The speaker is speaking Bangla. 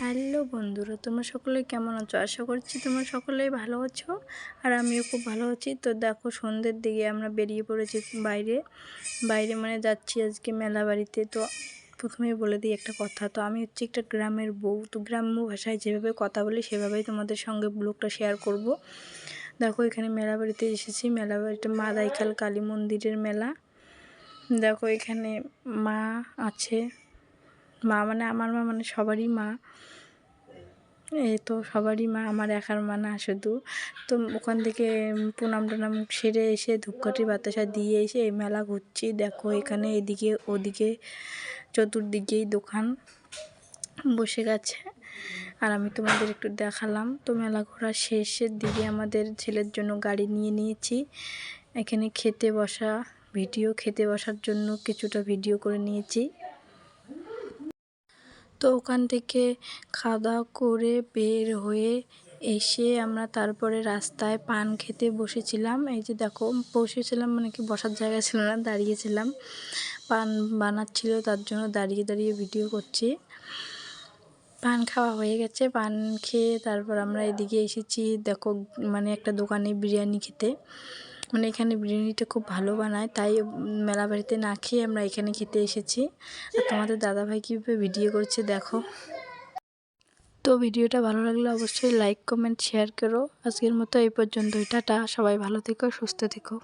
হ্যালো বন্ধুরা, তোমরা সকলে কেমন আছো? আশা করছি তোমরা সকলেই ভালো আছো আর আমিও খুব ভালো আছি। তো দেখো, সন্ধ্যের দিকে আমরা বেরিয়ে পড়েছি বাইরে মানে যাচ্ছি আজকে মেলা বাড়িতে। তো প্রথমেই বলে দিই একটা কথা, তো আমি হচ্ছে একটা গ্রামের বউ। তো গ্রাম্য ভাষায় যেভাবে কথা বলি সেভাবেই তোমাদের সঙ্গে ব্লগটা শেয়ার করব। দেখো, এখানে মেলা বাড়িতে এসেছি। মেলা বাড়িটা মা দাইখাল কালী মন্দিরের মেলা। দেখো, এখানে মা আছে। মা মানে আমার মা, মানে সবারই মা। এই তো সবারই মা, আমার একার মা না শুধু। তো ওখান থেকে প্রণাম টনাম সেরে এসে ধূপকাঠি বাতাসা দিয়ে এসে এই মেলা ঘুরছি। দেখো, এখানে এদিকে ওদিকে চতুর্দিকেই দোকান বসে গেছে আর আমি তোমাদের একটু দেখালাম। তো মেলা ঘোরা শেষের দিকে আমাদের ছেলের জন্য গাড়ি নিয়ে নিয়েছি। এখানে খেতে বসার জন্য কিছুটা ভিডিও করে নিয়েছি। তো ওখান থেকে খাওয়া দাওয়া করে বের হয়ে এসে আমরা তারপরে রাস্তায় পান খেতে বসেছিলাম। এই যে দেখো, বসেছিলাম মানে কি, বসার জায়গা ছিল না, দাঁড়িয়েছিলাম। পান বানাচ্ছিল, তার জন্য দাঁড়িয়ে দাঁড়িয়ে ভিডিও করছি। পান খাওয়া হয়ে গেছে। পান খেয়ে তারপর আমরা এদিকে এসেছি। দেখো, মানে একটা দোকানে বিরিয়ানি খেতে। মানে এখানে বিরিয়ানিটা খুব ভালো বানায়, তাই মেলা বাড়িতে না খেয়ে আমরা এখানে খেতে এসেছি। আর তোমাদের দাদাভাই কীভাবে ভিডিও করছে দেখো। তো ভিডিওটা ভালো লাগলে অবশ্যই লাইক কমেন্ট শেয়ার করো। আজকের মতো এই পর্যন্তই। টাটা, সবাই ভালো থেকো, সুস্থ থেকো।